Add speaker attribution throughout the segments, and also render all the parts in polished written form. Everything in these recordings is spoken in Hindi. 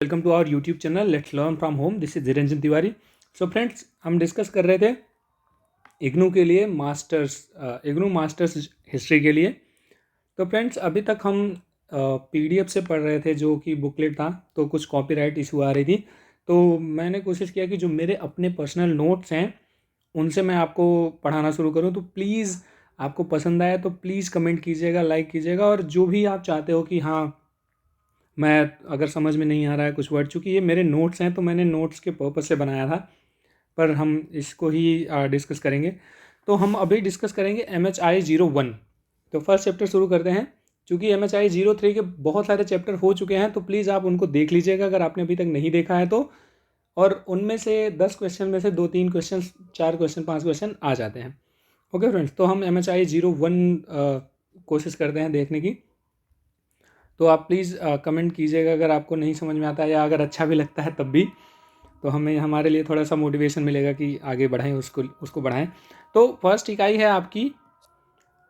Speaker 1: Welcome to our YouTube channel let's learn from home. This is Niranjan Tiwari. So friends, हम डिस्कस कर रहे थे इग्नू के लिए इग्नू मास्टर्स हिस्ट्री के लिए। तो फ्रेंड्स, अभी तक हम पीडीएफ से पढ़ रहे थे जो कि बुकलेट था, तो कुछ कॉपीराइट इशू आ रही थी। तो मैंने कोशिश किया कि जो मेरे अपने पर्सनल नोट्स हैं उनसे मैं आपको पढ़ाना शुरू करूं। तो प्लीज़, आपको पसंद आया तो प्लीज़ कमेंट कीजिएगा, लाइक कीजिएगा, और जो भी आप चाहते हो कि हाँ, मैं अगर समझ में नहीं आ रहा है कुछ वर्ड, चूँकि ये मेरे नोट्स हैं तो मैंने नोट्स के पर्पज़ से बनाया था, पर हम इसको ही डिस्कस करेंगे। तो हम अभी डिस्कस करेंगे MHI-01। तो फर्स्ट चैप्टर शुरू करते हैं। चूँकि MHI-03 के बहुत सारे चैप्टर हो चुके हैं तो प्लीज़ आप उनको देख लीजिएगा अगर आपने अभी तक नहीं देखा है तो। और उनमें से 10 क्वेश्चन में से 2-3 क्वेश्चन, 4 क्वेश्चन, 5 क्वेश्चन आ जाते हैं। ओके फ्रेंड्स, तो हम MHI-01 कोशिश करते हैं देखने की। तो आप प्लीज़ कमेंट कीजिएगा अगर आपको नहीं समझ में आता है, या अगर अच्छा भी लगता है तब भी, तो हमें हमारे लिए थोड़ा सा मोटिवेशन मिलेगा कि आगे बढ़ाएं, उसको बढ़ाएं। तो फर्स्ट इकाई है आपकी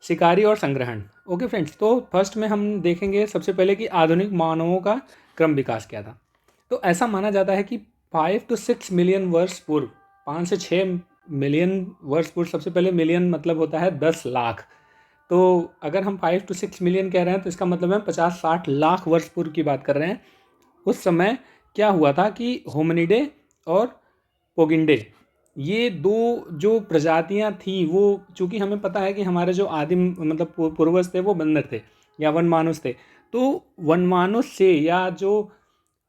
Speaker 1: शिकारी और संग्रहण। ओके फ्रेंड्स, तो फर्स्ट में हम देखेंगे सबसे पहले कि आधुनिक मानवों का क्रम विकास क्या था। तो ऐसा माना जाता है कि 5 to 6 मिलियन वर्ष पूर्व, 5 से 6 मिलियन वर्ष पूर्व, सबसे पहले मिलियन मतलब होता है 10 लाख। तो अगर हम 5 to 6 मिलियन कह रहे हैं तो इसका मतलब है 50-60 लाख वर्ष पूर्व की बात कर रहे हैं। उस समय क्या हुआ था कि होमिनिडे और पोगिंडे, ये दो जो प्रजातियां थी, वो चूँकि हमें पता है कि हमारे जो आदिम मतलब पूर्वज थे वो बंदर थे या वनमानुष थे। तो वनमानुष से, या जो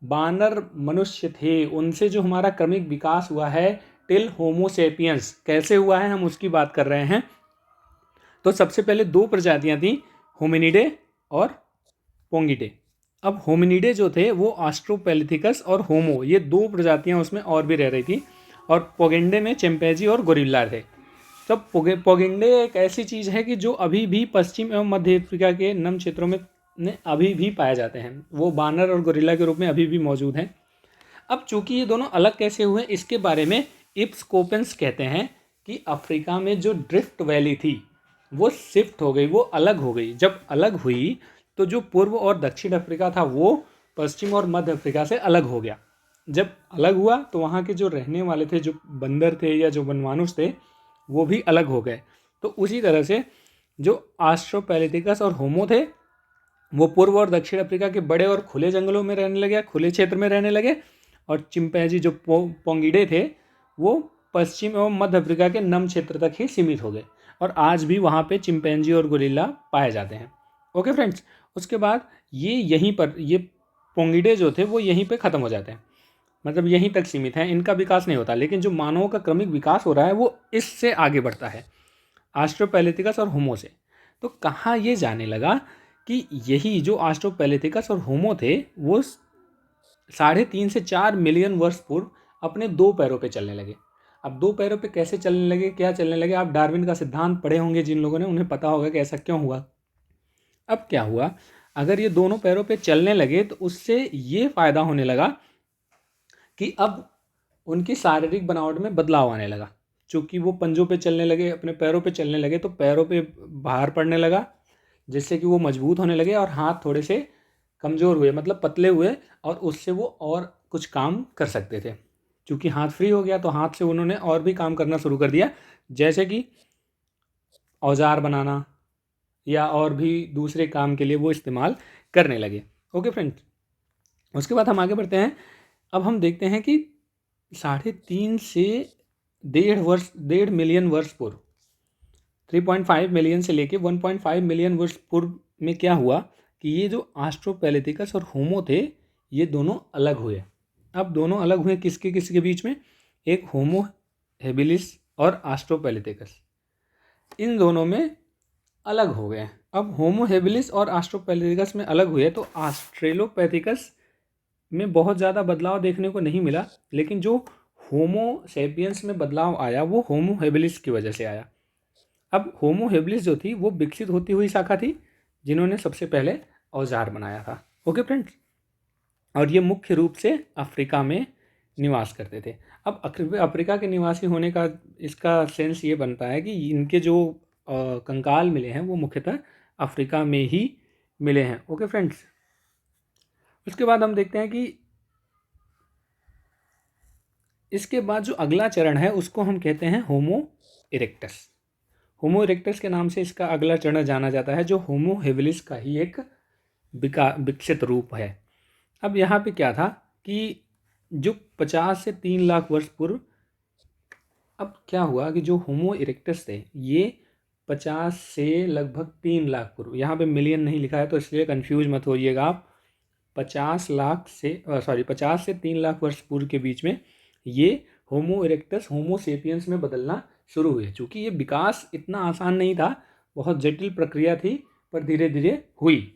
Speaker 1: बानर मनुष्य थे, उनसे जो हमारा क्रमिक विकास हुआ है टिल होमोसेपियंस, कैसे हुआ है हम उसकी बात कर रहे हैं। तो सबसे पहले दो प्रजातियां थी, होमिनिडे और पोंगिडे। अब होमिनिडे जो थे वो ऑस्ट्रोपैलिथिकस और होमो, ये दो प्रजातियां उसमें और भी रह रही थी, और पोगेंडे में चिंपैंजी और गोरिल्ला थे। तब पोगेंडे एक ऐसी चीज़ है कि जो अभी भी पश्चिम एवं मध्य अफ्रीका के नम क्षेत्रों में अभी भी पाए जाते हैं। वो बानर और गोरिल्ला के रूप में अभी भी मौजूद हैं। अब चूंकि ये दोनों अलग कैसे हुए, इसके बारे में इप्स कोपेंस कहते हैं कि अफ्रीका में जो ड्रिफ्ट वैली थी वो शिफ्ट हो गई, वो अलग हो गई। जब अलग हुई तो जो पूर्व और दक्षिण अफ्रीका था वो पश्चिम और मध्य अफ्रीका से अलग हो गया। जब अलग हुआ तो वहाँ के जो रहने वाले थे, जो बंदर थे या जो वनमानुष थे, वो भी अलग हो गए। तो उसी तरह से जो ऑस्ट्रोपैलिथिकस और होमो थे वो पूर्व और दक्षिण अफ्रीका के बड़े और खुले जंगलों में रहने लगे, खुले क्षेत्र में रहने लगे। और चिंपैंजी जो पोंगिडे थे वो पश्चिम एवं मध्य अफ्रीका के नम क्षेत्र तक ही सीमित हो गए, और आज भी वहाँ पे चिंपैंजी और गोरिल्ला पाए जाते हैं। ओके फ्रेंड्स, उसके बाद ये पोंगिडे जो थे वो यहीं पे ख़त्म हो जाते हैं, मतलब यहीं तक सीमित हैं, इनका विकास नहीं होता। लेकिन जो मानवों का क्रमिक विकास हो रहा है वो इससे आगे बढ़ता है, ऑस्ट्रोपैलिथिकस और होमो से। तो कहाँ ये जाने लगा कि यही जो ऑस्ट्रोपैलिथिकस और होमो थे वो 3.5 से 4 मिलियन वर्ष पूर्व अपने दो पैरों पे चलने लगे। अब दो पैरों पे कैसे चलने लगे, क्या चलने लगे, आप डार्विन का सिद्धांत पढ़े होंगे जिन लोगों ने, उन्हें पता होगा कि ऐसा क्यों हुआ। अब क्या हुआ, अगर ये दोनों पैरों पे चलने लगे तो उससे ये फायदा होने लगा कि अब उनकी शारीरिक बनावट में बदलाव आने लगा। चूँकि वो पंजों पे चलने लगे, अपने पैरों पे चलने लगे, तो पैरों पे भार पड़ने लगा, जिससे कि वो मजबूत होने लगे, और हाथ थोड़े से कमज़ोर हुए, मतलब पतले हुए, और उससे वो और कुछ काम कर सकते थे। क्योंकि हाथ फ्री हो गया तो हाथ से उन्होंने और भी काम करना शुरू कर दिया, जैसे कि औजार बनाना या और भी दूसरे काम के लिए वो इस्तेमाल करने लगे। ओके फ्रेंड्स, उसके बाद हम आगे बढ़ते हैं। अब हम देखते हैं कि 3.5 से 1.5 मिलियन वर्ष पूर्व, 3.5 मिलियन से लेके 1.5 मिलियन वर्ष पूर्व में क्या हुआ कि ये जो ऑस्ट्रोपैलिथिकस और होमो थे ये दोनों अलग हुए। अब दोनों अलग हुए किसके किसके बीच में, एक होमो हेबिलिस और ऑस्ट्रोपैलिथिकस, इन दोनों में अलग हो गए। अब होमो हेबिलिस और ऑस्ट्रोपैलिथिकस में अलग हुए तो ऑस्ट्रेलोपैथिकस में बहुत ज़्यादा बदलाव देखने को नहीं मिला, लेकिन जो होमो सेपियंस में बदलाव आया वो होमो हेबिलिस की वजह से आया। अब होमो हेबिलिस जो थी वो विकसित होती हुई शाखा थी जिन्होंने सबसे पहले औजार बनाया था। ओके फ्रेंड्स, और ये मुख्य रूप से अफ्रीका में निवास करते थे। अब अफ्रीका के निवासी होने का इसका सेंस ये बनता है कि इनके जो कंकाल मिले हैं वो मुख्यतः अफ्रीका में ही मिले हैं। ओके फ्रेंड्स, उसके बाद हम देखते हैं कि इसके बाद जो अगला चरण है उसको हम कहते हैं होमो इरेक्टस। होमो इरेक्टस के नाम से इसका अगला चरण जाना जाता है, जो होमो हेबिलिस का ही एक विकसित रूप है। अब यहाँ पे क्या था कि जो 50 से 3 लाख वर्ष पूर्व, अब क्या हुआ कि जो होमो इरेक्टस थे ये 50 से लगभग 3 लाख पूर्व, यहाँ पे मिलियन नहीं लिखा है तो इसलिए कंफ्यूज मत होइएगा आप, 50 से 3 लाख वर्ष पूर्व के बीच में ये होमो इरेक्टस होमो सेपियंस में बदलना शुरू हुए। चूँकि ये विकास इतना आसान नहीं था, बहुत जटिल प्रक्रिया थी, पर धीरे धीरे हुई।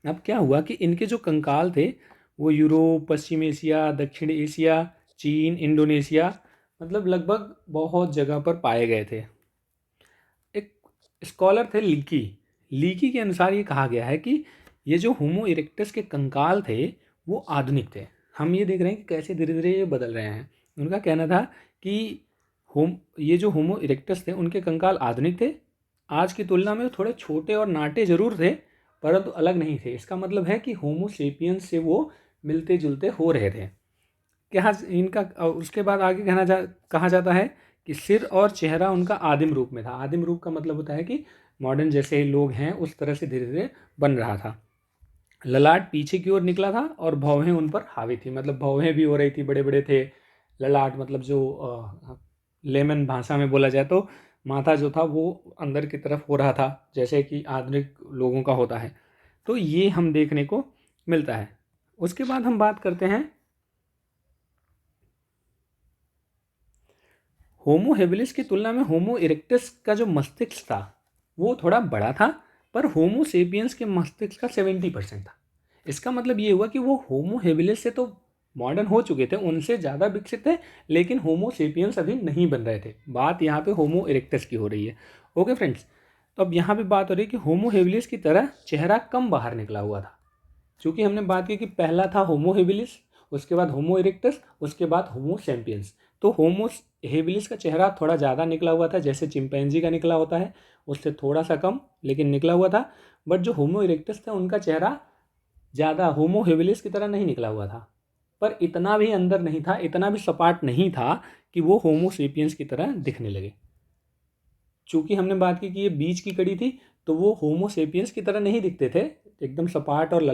Speaker 1: अब क्या हुआ कि इनके जो कंकाल थे वो यूरोप, पश्चिम एशिया, दक्षिण एशिया, चीन, इंडोनेशिया, मतलब लगभग बहुत जगह पर पाए गए थे। एक स्कॉलर थे लीकी के अनुसार ये कहा गया है कि ये जो होमो इरेक्टस के कंकाल थे वो आधुनिक थे। हम ये देख रहे हैं कि कैसे धीरे धीरे ये बदल रहे हैं। उनका कहना था कि ये जो होमो इरेक्टस थे उनके कंकाल आधुनिक थे, आज की तुलना में थोड़े छोटे और नाटे जरूर थे परंतु अलग नहीं थे। इसका मतलब है कि होमो सेपियंस से वो मिलते जुलते हो रहे थे। क्या इनका उसके बाद आगे कहा जाता है कि सिर और चेहरा उनका आदिम रूप में था। आदिम रूप का मतलब होता है कि मॉडर्न जैसे लोग हैं उस तरह से धीरे धीरे बन रहा था। ललाट पीछे की ओर निकला था और भौहें उन पर हावी थी, मतलब भौहें भी हो रही थी, बड़े बड़े थे। ललाट मतलब जो लेमन भाषा में बोला जाए तो माथा जो था वो अंदर की तरफ हो रहा था, जैसे कि आधुनिक लोगों का होता है। तो ये हम देखने को मिलता है। उसके बाद हम बात करते हैं होमो हेबिलिस की तुलना में होमो इरेक्टस का जो मस्तिष्क था वो थोड़ा बड़ा था, पर होमो सेपियंस के मस्तिष्क का 70% था। इसका मतलब ये हुआ कि वो होमो हेबिलिस से तो मॉडर्न हो चुके थे, उनसे ज़्यादा विकसित थे, लेकिन होमो सेपियंस अभी नहीं बन रहे थे। बात यहाँ पे होमो इरेक्टस की हो रही है। ओके फ्रेंड्स, तो अब यहाँ पे बात हो रही है कि होमो हेबिलिस की तरह चेहरा कम बाहर निकला हुआ था। चूँकि हमने बात की कि पहला था होमो हेबिलिस, उसके बाद होमो इरेक्टस, उसके बाद होमो सैपियंस। तो होमो हेबिलिस का चेहरा थोड़ा ज़्यादा निकला हुआ था, जैसे चिंपैंजी का निकला होता है, उससे थोड़ा सा कम लेकिन निकला हुआ था। बट जो होमो इरेक्टस था उनका चेहरा ज़्यादा होमो हेबिलिस की तरह नहीं निकला हुआ था, पर इतना भी अंदर नहीं था, इतना भी सपाट नहीं था कि वो होमो सेपियंस की तरह दिखने लगे। चूँकि हमने बात की कि ये बीच की कड़ी थी, तो वो होमो सेपियंस की तरह नहीं दिखते थे, एकदम सपाट और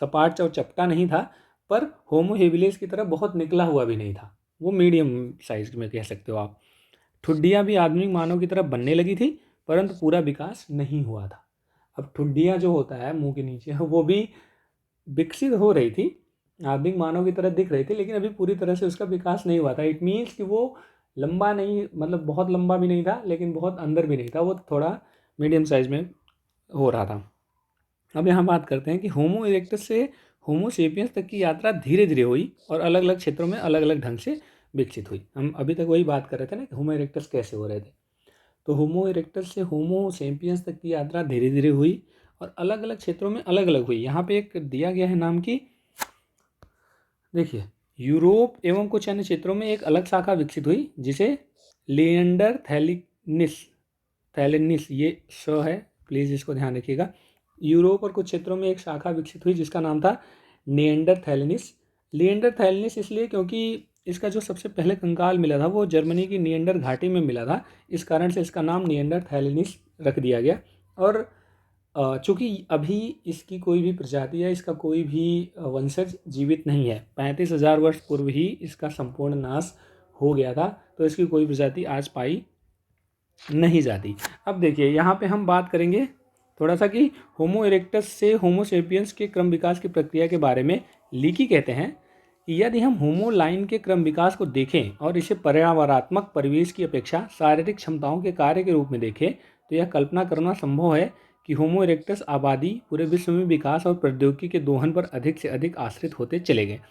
Speaker 1: सपाट और चपटा नहीं था, पर होमो हेबिलिस की तरह बहुत निकला हुआ भी नहीं था, वो मीडियम साइज में कह सकते हो आप। ठुड्डियाँ भी आधुनिक मानव की तरह बनने लगी थी, परंतु पूरा विकास नहीं हुआ था। अब ठुड्डियाँ जो होता है मुंह के नीचे, वो भी विकसित हो रही थी, आधुनिक मानव की तरह दिख रही थी, लेकिन अभी पूरी तरह से उसका विकास नहीं हुआ था। इट मीन्स कि वो लंबा नहीं, मतलब बहुत लंबा भी नहीं था लेकिन बहुत अंदर भी नहीं था, वो थोड़ा मीडियम साइज में हो रहा था। अब यहाँ बात करते हैं कि होमो इरेक्टस से होमो सेपियंस तक की यात्रा धीरे धीरे हुई और अलग अलग क्षेत्रों में अलग अलग ढंग से विकसित हुई। हम अभी तक वही बात कर रहे थे ना कि होमो इरेक्टस कैसे हो रहे थे। तो होमो इरेक्टस से होमो सेपियंस तक की यात्रा धीरे धीरे हुई और अलग अलग क्षेत्रों में अलग अलग हुई। यहाँ पे एक दिया गया है नाम की, देखिए, यूरोप एवं कुछ अन्य क्षेत्रों में एक अलग शाखा विकसित हुई जिसे लिएंडर थैलेनिस, ये स है, प्लीज़ इसको ध्यान रखिएगा। यूरोप और कुछ क्षेत्रों में एक शाखा विकसित हुई जिसका नाम था निएंडर थैलेनिस। लिएंडर थैलेनिस इसलिए क्योंकि इसका जो सबसे पहले कंकाल मिला था वो जर्मनी की निएंडर घाटी में मिला था, इस कारण से इसका नाम निएंडर थैलेनिस रख दिया गया। और चूँकि अभी इसकी कोई भी प्रजाति या इसका कोई भी वंशज जीवित नहीं है, 35,000 वर्ष पूर्व ही इसका संपूर्ण नाश हो गया था, तो इसकी कोई प्रजाति आज पाई नहीं जाती। अब देखिए यहाँ पे हम बात करेंगे थोड़ा सा कि होमो इरेक्टस से होमो सेपियंस के क्रम विकास की प्रक्रिया के बारे में। लीकी कहते हैं कि यदि हम होमो लाइन के क्रम विकास को देखें और इसे पर्यावरणात्मक परिवेश की अपेक्षा शारीरिक क्षमताओं के कार्य के रूप में देखें तो यह कल्पना करना संभव है कि होमो इरेक्टस आबादी पूरे विश्व में विकास और प्रौद्योगिकी के दोहन पर अधिक से अधिक आश्रित होते चले गए।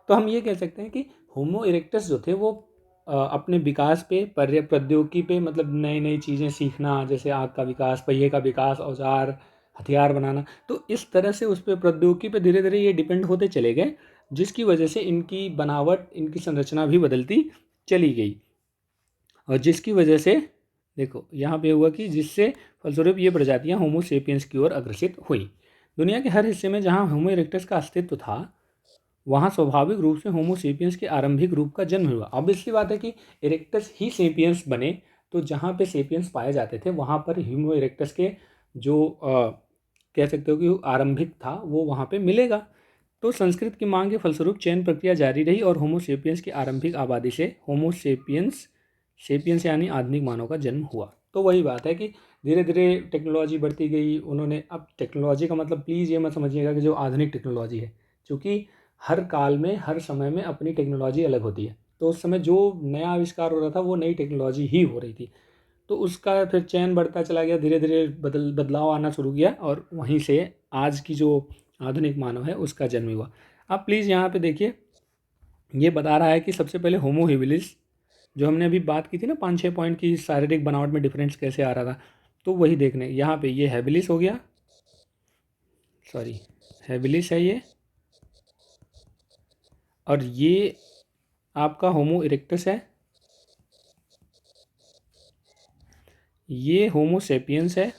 Speaker 1: तो हम ये कह सकते हैं कि होमो इरेक्टस जो थे वो अपने विकास पे प्रौद्योगिकी पे, मतलब नई नई चीज़ें सीखना, जैसे आग का विकास, पहिए का विकास, औजार हथियार बनाना, तो इस तरह से उस पर प्रौद्योगिकी पे धीरे धीरे ये डिपेंड होते चले गए, जिसकी वजह से इनकी बनावट, इनकी संरचना भी बदलती चली गई। और जिसकी वजह से देखो यहाँ पे हुआ कि जिससे फलस्वरूप ये प्रजातियाँ होमो सेपियंस की ओर अग्रसित हुई। दुनिया के हर हिस्से में जहाँ होमो इरेक्टस का अस्तित्व था वहाँ स्वाभाविक रूप से होमो सेपियंस के आरंभिक रूप का जन्म हुआ। ऑब्वियसली बात है कि इरेक्टस ही सेपियंस बने, तो जहाँ पे सेपियंस पाए जाते थे वहाँ पर होमो इरेक्टस के जो कह सकते हो कि आरंभिक था वो वहाँ पे मिलेगा। तो संस्कृत की मांग के फलस्वरूप चयन प्रक्रिया जारी रही और होमो सेपियंस की आरंभिक आबादी से होमो सेपियंस यानी आधुनिक मानव का जन्म हुआ। तो वही बात है कि धीरे धीरे टेक्नोलॉजी बढ़ती गई, उन्होंने, अब टेक्नोलॉजी का मतलब प्लीज़ ये मत समझिएगा कि जो आधुनिक टेक्नोलॉजी है, क्योंकि हर काल में हर समय में अपनी टेक्नोलॉजी अलग होती है। तो उस समय जो नया आविष्कार हो रहा था वो नई टेक्नोलॉजी ही हो रही थी, तो उसका फिर चयन बढ़ता चला गया, धीरे धीरे बदलाव आना शुरू किया और वहीं से आज की जो आधुनिक मानव है उसका जन्म हुआ। अब प्लीज़ यहाँ पे देखिए, ये बता रहा है कि सबसे पहले होमो हेबिलिस, जो हमने अभी बात की थी ना 5-6 पॉइंट की शारीरिक बनावट में डिफरेंस कैसे आ रहा था, तो वही देखने यहाँ पे ये हेबिलिस हो गया, सॉरी हेबिलिस है ये, और ये आपका होमो इरेक्टस है, ये होमो सेपियंस है,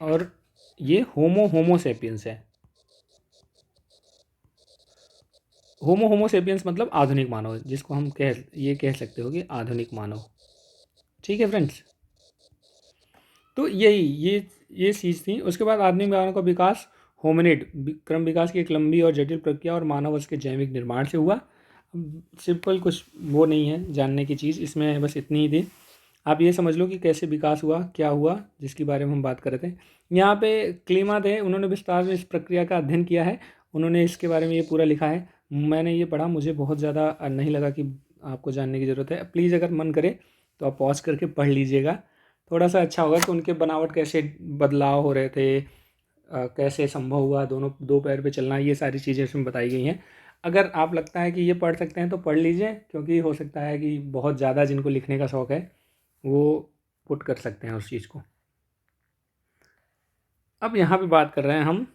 Speaker 1: और ये होमो सेपियंस है। होमो सेपियंस मतलब आधुनिक मानव, जिसको हम कह सकते हो कि आधुनिक मानव। ठीक है फ्रेंड्स, तो यही ये चीज़ थी। उसके बाद आधुनिक मानव का विकास होमिनिड क्रम विकास की एक लंबी और जटिल प्रक्रिया और मानव उसके जैविक निर्माण से हुआ। सिंपल कुछ वो नहीं है जानने की चीज़, इसमें बस इतनी ही थी। आप ये समझ लो कि कैसे विकास हुआ, क्या हुआ, जिसके बारे में हम बात कर रहे थे। यहाँ पे क्लीमा थे, उन्होंने विस्तार में इस प्रक्रिया का अध्ययन किया है, उन्होंने इसके बारे में ये पूरा लिखा है। मैंने ये पढ़ा, मुझे बहुत ज़्यादा नहीं लगा कि आपको जानने की ज़रूरत है। प्लीज़ अगर मन करे तो आप पॉज करके पढ़ लीजिएगा, थोड़ा सा अच्छा होगा कि उनके बनावट कैसे बदलाव हो रहे थे, कैसे संभव हुआ दोनों दो पैर पे चलना, ये सारी चीज़ें इसमें बताई गई हैं। अगर आप लगता है कि ये पढ़ सकते हैं तो पढ़ लीजिए, क्योंकि हो सकता है कि बहुत ज़्यादा जिनको लिखने का शौक़ है वो पुट कर सकते हैं उस चीज़ को। अब यहाँ पे बात कर रहे हैं हम,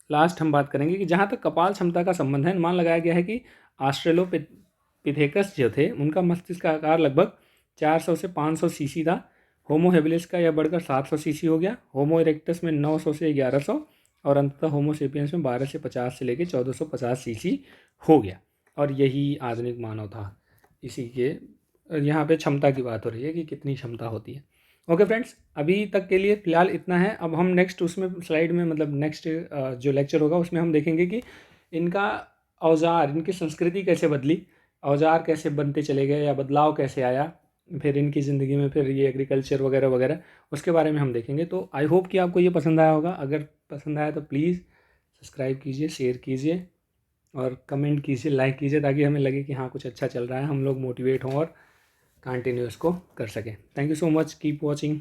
Speaker 1: लास्ट हम बात करेंगे कि जहाँ तक कपाल क्षमता का संबंध है, अनुमान लगाया गया है कि ऑस्ट्रेलोपिथेकस जो थे उनका मस्तिष्क का आकार लगभग 400 से 500 सीसी था। होमो हेबिलिस का यह बढ़कर 700 सीसी हो गया, होमो इरेक्टस में 900 से 1100, और अंततः होमो सेपियंस में 12 से 50 से लेकर 1450 सीसी हो गया। और यही आधुनिक मानव था। इसी के यहाँ पे क्षमता की बात हो रही है कि कितनी क्षमता होती है। ओके फ्रेंड्स, अभी तक के लिए फ़िलहाल इतना है। अब हम नेक्स्ट उसमें स्लाइड में, मतलब नेक्स्ट जो लेक्चर होगा उसमें हम देखेंगे कि इनका औजार, इनकी संस्कृति कैसे बदली, औजार कैसे बनते चले गए या बदलाव कैसे आया, फिर इनकी ज़िंदगी में फिर ये एग्रीकल्चर वगैरह वगैरह, उसके बारे में हम देखेंगे। तो आई होप कि आपको ये पसंद आया होगा। अगर पसंद आया तो प्लीज़ सब्सक्राइब कीजिए, शेयर कीजिए और कमेंट कीजिए, लाइक कीजिए, ताकि हमें लगे कि हाँ कुछ अच्छा चल रहा है, हम लोग मोटिवेट हों और कंटिन्यू इसको कर सकें। Thank you so much, keep watching.